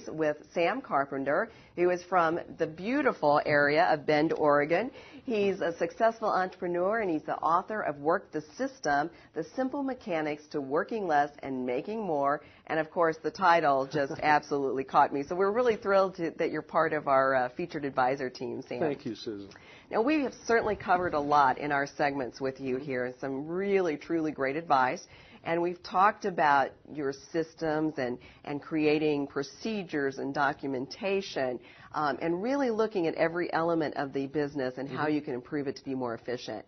Interviews with Sam Carpenter, who is from the beautiful area of Bend, Oregon. He's a successful entrepreneur, and he's the author of Work the System, The Simple Mechanics to Working Less and Making More. And, of course, the title just absolutely caught me. So we're really thrilled that you're part of our featured advisor team, Sam. Thank you, Susan. Now, we have certainly covered a lot in our segments with you here, some really, truly great advice. And we've talked about your systems and creating procedures and documentation and really looking at every element of the business and how you can improve it to be more efficient.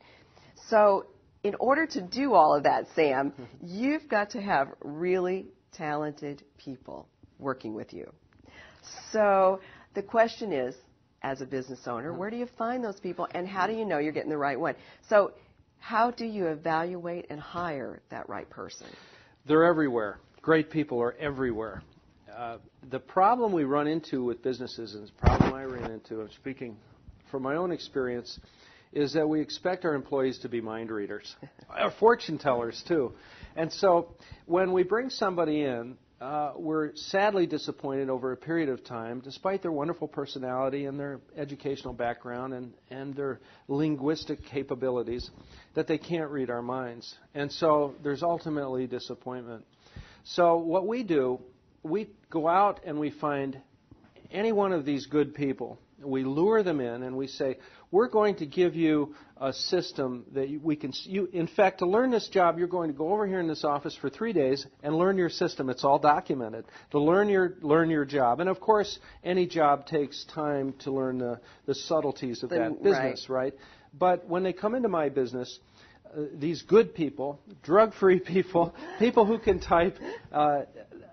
So in order to do all of that, Sam, you've got to have really talented people working with you. So the question is, as a business owner, where do you find those people and how do you know you're getting the right one? So how do you evaluate and hire that right person? They're everywhere. Great people are everywhere. The problem we run into with businesses, and the problem I ran into, I'm speaking from my own experience, is that we expect our employees to be mind readers, or fortune tellers too. And so when we bring somebody in, we're sadly disappointed over a period of time, despite their wonderful personality and their educational background and their linguistic capabilities, that they can't read our minds. And so there's ultimately disappointment. So what we do, we go out and we find any one of these good people. We lure them in and we say, we're going to give you a system that we can, in fact, to learn this job, you're going to go over here in this office for 3 days and learn your system. It's all documented. To learn your job. And of course, any job takes time to learn the subtleties of that business, right? But when they come into my business, these good people, drug-free people, people who can type,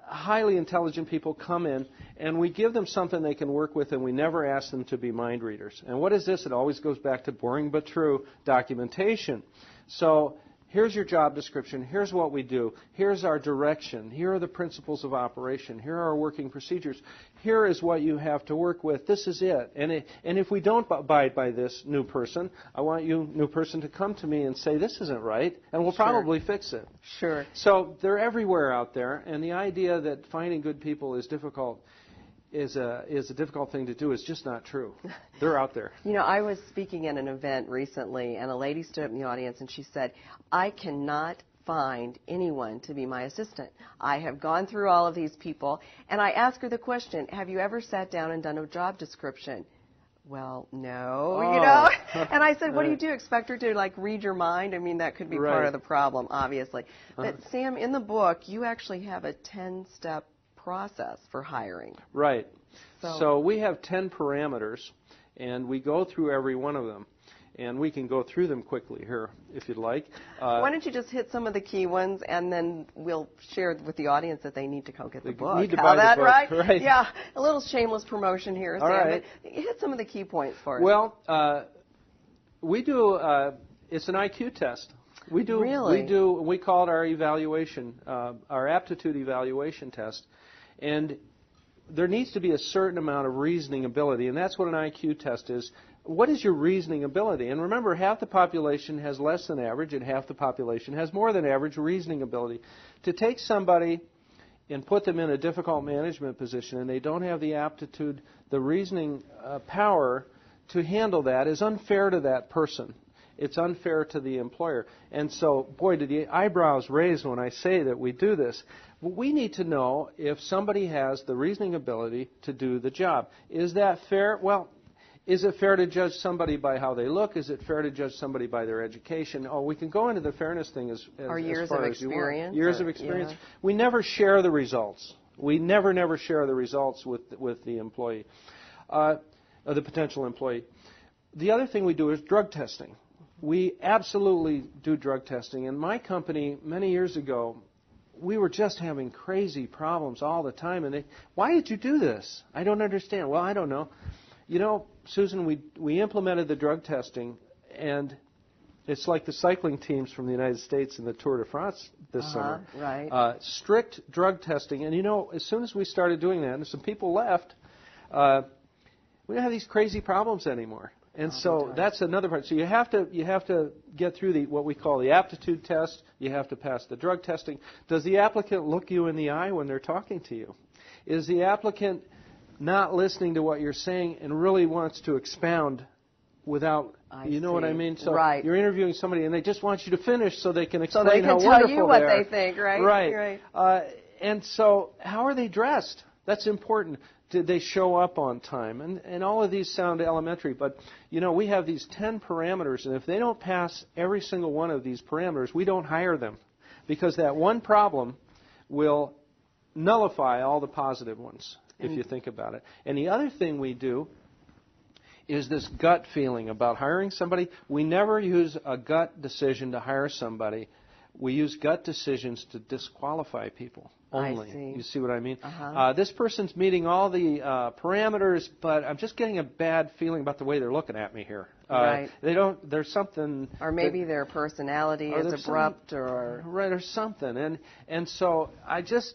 highly intelligent people come in, and we give them something they can work with, and we never ask them to be mind readers. And what is this? It always goes back to boring but true documentation. So here's your job description. Here's what we do. Here's our direction. Here are the principles of operation. Here are our working procedures. Here is what you have to work with. This is it. And if we don't abide by this, new person, I want you, new person, to come to me and say, this isn't right, and we'll probably fix it. Sure. So they're everywhere out there, and the idea that finding good people is difficult is a difficult thing to do is just not true. They're out there. You know, I was speaking at an event recently, and a lady stood up in the audience, and she said, I cannot find anyone to be my assistant. I have gone through all of these people, and I asked her the question, have you ever sat down and done a job description? Well, no, you know. And I said, what do you do? Expect her to, like, read your mind? I mean, that could be part of the problem, obviously. But, Sam, in the book, you actually have a 10-step process for hiring. Right. So we have 10 parameters, and we go through every one of them. And we can go through them quickly here, if you'd like. Why don't you just hit some of the key ones, and then we'll share with the audience that they need to go get the book. Need to buy the book, right? Yeah, a little shameless promotion here, Sam. Right. But hit some of the key points for us. Well, we do, it's an IQ test. We do, we call it our evaluation, our aptitude evaluation test. And there needs to be a certain amount of reasoning ability, and that's what an IQ test is. What is your reasoning ability? And remember, half the population has less than average, and half the population has more than average reasoning ability. To take somebody and put them in a difficult management position, and they don't have the aptitude, the reasoning power to handle that, is unfair to that person. It's unfair to the employer. And so, boy, do the eyebrows raise when I say that we do this. We need to know if somebody has the reasoning ability to do the job. Is that fair? Well, is it fair to judge somebody by how they look? Is it fair to judge somebody by their education? Oh, we can go into the fairness thing as far as you want. Years of experience. Yeah. We never share the results. We never share the results with the employee, the potential employee. The other thing we do is drug testing. We absolutely do drug testing. In my company, many years ago, we were just having crazy problems all the time. And why did you do this? I don't understand. Well, I don't know. You know, Susan, we implemented the drug testing, and it's like the cycling teams from the United States in the Tour de France this summer. Right. Strict drug testing. And, you know, as soon as we started doing that, and some people left, we don't have these crazy problems anymore. And so that's another part. So you have to get through what we call the aptitude test. You have to pass the drug testing. Does the applicant look you in the eye when they're talking to you? Is the applicant not listening to what you're saying and really wants to expound without, you know what I mean? So you're interviewing somebody and they just want you to finish so they can explain how wonderful they are. So they can tell you what they think, right? Right. And so how are they dressed? That's important. Did they show up on time? And all of these sound elementary, but, you know, we have these 10 parameters, and if they don't pass every single one of these parameters, we don't hire them, because that one problem will nullify all the positive ones, if you think about it. And the other thing we do is this gut feeling about hiring somebody. We never use a gut decision to hire somebody. We use gut decisions to disqualify people only. I see. You see what I mean? This person's meeting all the parameters, but I'm just getting a bad feeling about the way they're looking at me here. Right. They don't. There's something. Or maybe their personality is abrupt, or something. And so I just,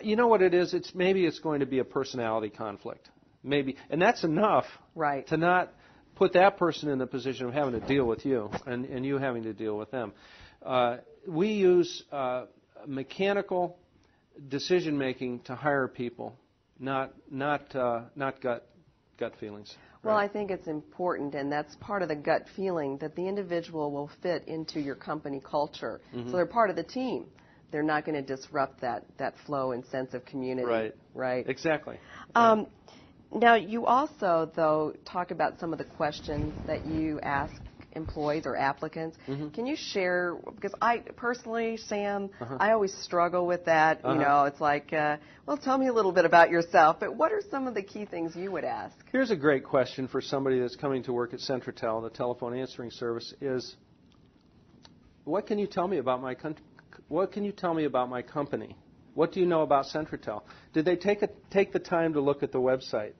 you know what it is? Maybe it's going to be a personality conflict. Maybe, and that's enough. Right. To not put that person in the position of having to deal with you and you having to deal with them. We use mechanical decision making to hire people, not gut feelings. Well, I think it's important, and that's part of the gut feeling, that the individual will fit into your company culture. So they're part of the team. They're not going to disrupt that flow and sense of community. Right. Exactly. Now, you also, though, talk about some of the questions that you ask employees or applicants. Can you share, because I personally, Sam, I always struggle with that. You know, it's like, well, tell me a little bit about yourself, but what are some of the key things you would ask? Here's a great question for somebody that's coming to work at Centratel, the telephone answering service, is, what can you tell me about my company? What do you know about Centratel? Did they take the time to look at the website?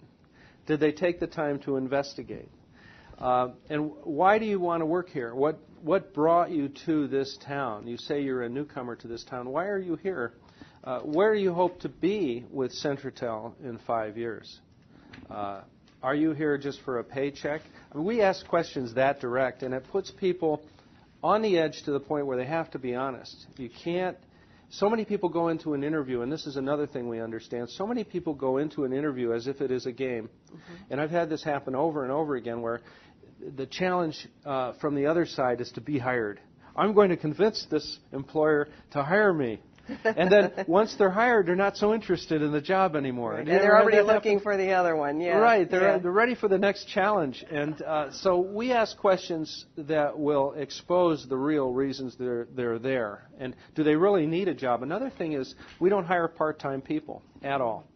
Did they take the time to investigate? And why do you want to work here? What brought you to this town? You say you're a newcomer to this town. Why are you here? Where do you hope to be with Centratel in 5 years? Are you here just for a paycheck? I mean, we ask questions that direct, and it puts people on the edge to the point where they have to be honest. You can't. So many people go into an interview, and this is another thing we understand. So many people go into an interview as if it is a game. And I've had this happen over and over again, where the challenge from the other side is to be hired. I'm going to convince this employer to hire me. And then once they're hired, they're not so interested in the job anymore. Right. And they're already looking for the other one. Yeah. Right. They're ready for the next challenge. And so we ask questions that will expose the real reasons they're there. And do they really need a job? Another thing is, we don't hire part-time people at all.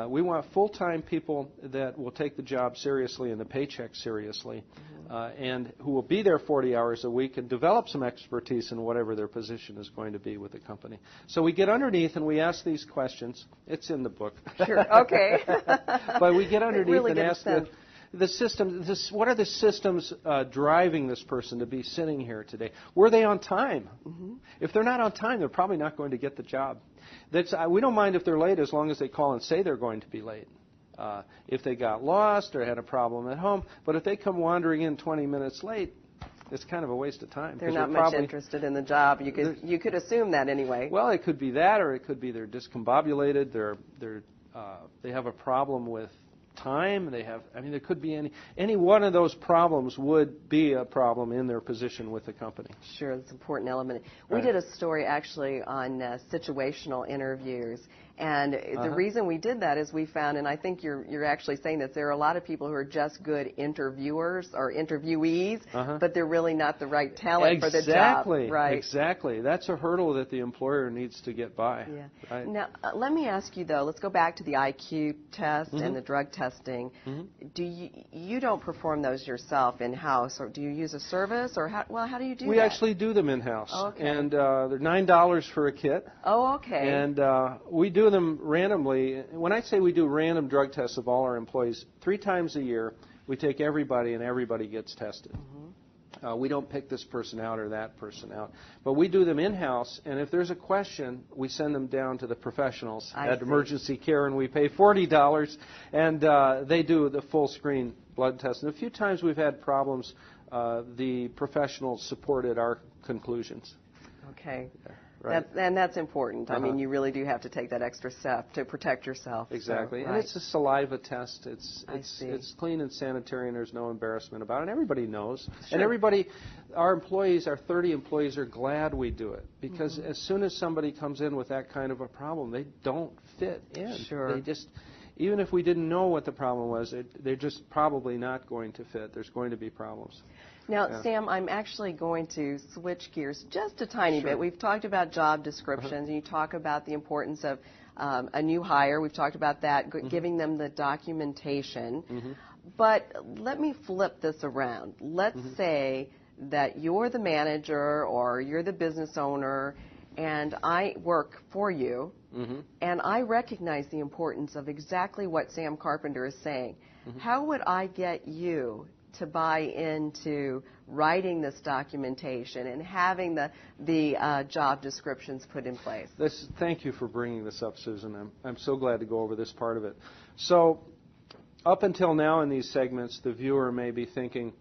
We want full-time people that will take the job seriously and the paycheck seriously, and who will be there 40 hours a week and develop some expertise in whatever their position is going to be with the company. So we get underneath and we ask these questions. It's in the book. Sure. Okay. But we get underneath really and ask the system. What are the systems driving this person to be sitting here today? Were they on time? If they're not on time, they're probably not going to get the job. We don't mind if they're late as long as they call and say they're going to be late. If they got lost or had a problem at home, but if they come wandering in 20 minutes late, it's kind of a waste of time. They're not much interested in the job. You could assume that anyway. Well, it could be that, or it could be they're discombobulated. They have a problem with time. There could be any one of those problems would be a problem in their position with the company. Sure, that's an important element. We did a story actually on situational interviews, and the reason we did that is we found, and I think you're actually saying that there are a lot of people who are just good interviewers or interviewees, but they're really not the right talent for the job. Right. Exactly. That's a hurdle that the employer needs to get by. Yeah. Right. Now, let me ask you though. Let's go back to the IQ test and the drug testing. Do you don't perform those yourself in-house, or do you use a service, or how do you do that? We actually do them in-house, and they're $9 for a kit. Oh, okay. And we do them randomly. When I say we do random drug tests of all our employees, 3 times a year, we take everybody and everybody gets tested. We don't pick this person out or that person out. But we do them in-house, and if there's a question, we send them down to the professionals at emergency care, and we pay $40, and they do the full screen blood test. And a few times we've had problems. The professionals supported our conclusions. Okay. Right. And that's important. I mean, you really do have to take that extra step to protect yourself. Exactly. So, and right. it's a saliva test. It's clean and sanitary, and there's no embarrassment about it. And everybody knows. Sure. And our 30 employees are glad we do it, because as soon as somebody comes in with that kind of a problem, they don't fit in. Sure. They just, even if we didn't know what the problem was, they're just probably not going to fit. There's going to be problems. Now, Sam, I'm actually going to switch gears just a tiny bit. We've talked about job descriptions, and you talk about the importance of a new hire. We've talked about that, giving them the documentation. But let me flip this around. Let's say that you're the manager or you're the business owner, and I work for you, and I recognize the importance of exactly what Sam Carpenter is saying. How would I get you to buy into writing this documentation and having the job descriptions put in place? Thank you for bringing this up, Susan. I'm so glad to go over this part of it. So up until now in these segments, the viewer may be thinking,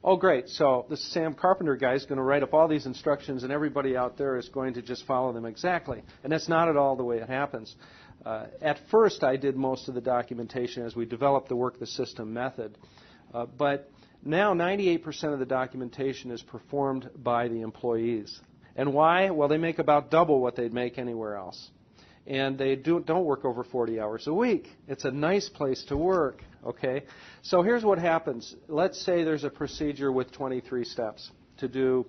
oh, great, so this Sam Carpenter guy is going to write up all these instructions and everybody out there is going to just follow them exactly. And that's not at all the way it happens. At first, I did most of the documentation as we developed the work the system method. But now 98% of the documentation is performed by the employees. And why? Well, they make about double what they'd make anywhere else. And they don't work over 40 hours a week. It's a nice place to work, okay? So here's what happens. Let's say there's a procedure with 23 steps to do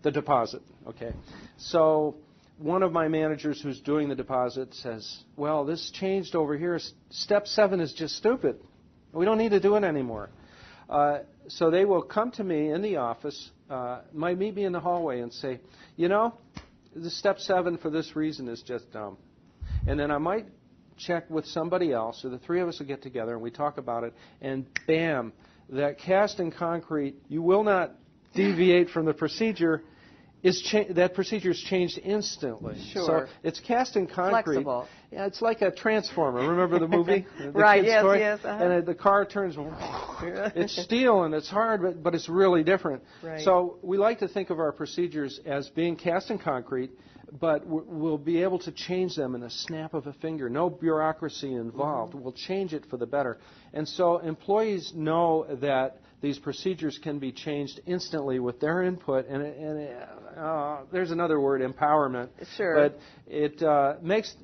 the deposit, okay? So one of my managers who's doing the deposit says, well, this changed over here. Step 7 is just stupid. We don't need to do it anymore. So they will come to me in the office, might meet me in the hallway and say, you know, the step 7 for this reason is just dumb. And then I might check with somebody else, or the three of us will get together and we talk about it, and bam, that cast in concrete, you will not deviate from the procedure, that procedure is changed instantly. Sure. So it's cast in concrete. Flexible. Yeah, it's like a transformer. Remember the movie? Right, kid's yes, toy? yes. And the car turns, it's steel and it's hard, but it's really different. Right. So we like to think of our procedures as being cast in concrete, but we'll be able to change them in a snap of a finger. No bureaucracy involved. We'll change it for the better. And so employees know that these procedures can be changed instantly with their input, and there's another word, empowerment. Sure. But it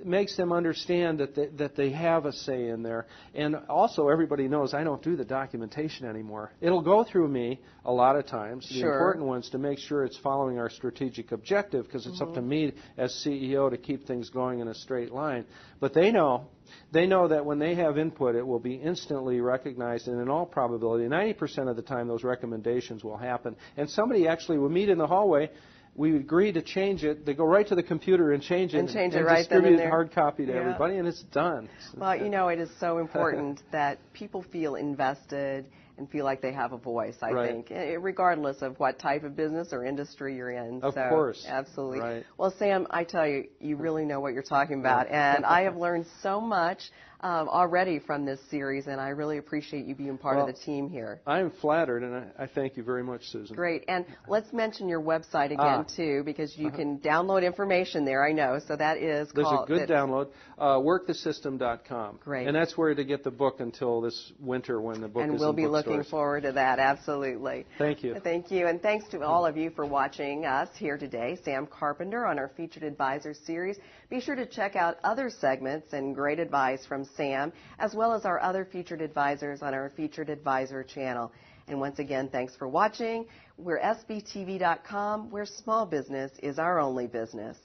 makes them understand that they have a say in there. And also, everybody knows I don't do the documentation anymore. It'll go through me a lot of times, the important ones, to make sure it's following our strategic objective, because it's up to me as CEO to keep things going in a straight line. But they know that when they have input, it will be instantly recognized, and in all probability, 90% of the time, those recommendations will happen. And somebody actually will meet in the hallway. We agree to change it. They go right to the computer and change it and right distribute it hard copy to everybody, and it's done. Well, you know, it is so important that people feel invested and feel like they have a voice, I think, regardless of what type of business or industry you're in. Of course. Absolutely. Right. Well, Sam, I tell you, you really know what you're talking about, and I have learned so much already from this series, and I really appreciate you being part of the team here. I'm flattered, and I thank you very much, Susan. Great. And let's mention your website again, too, because you can download information there, I know. So that is called... There's a good download, workthesystem.com. Great. And that's where to get the book until this winter when the book is in bookstores. And we'll be looking forward to that, absolutely. Thank you. Thank you. And thanks to all of you for watching us here today. Sam Carpenter on our Featured Advisor series. Be sure to check out other segments and great advice from Sam, as well as our other featured advisors on our Featured Advisor channel. And once again, thanks for watching. We're sbtv.com, where small business is our only business.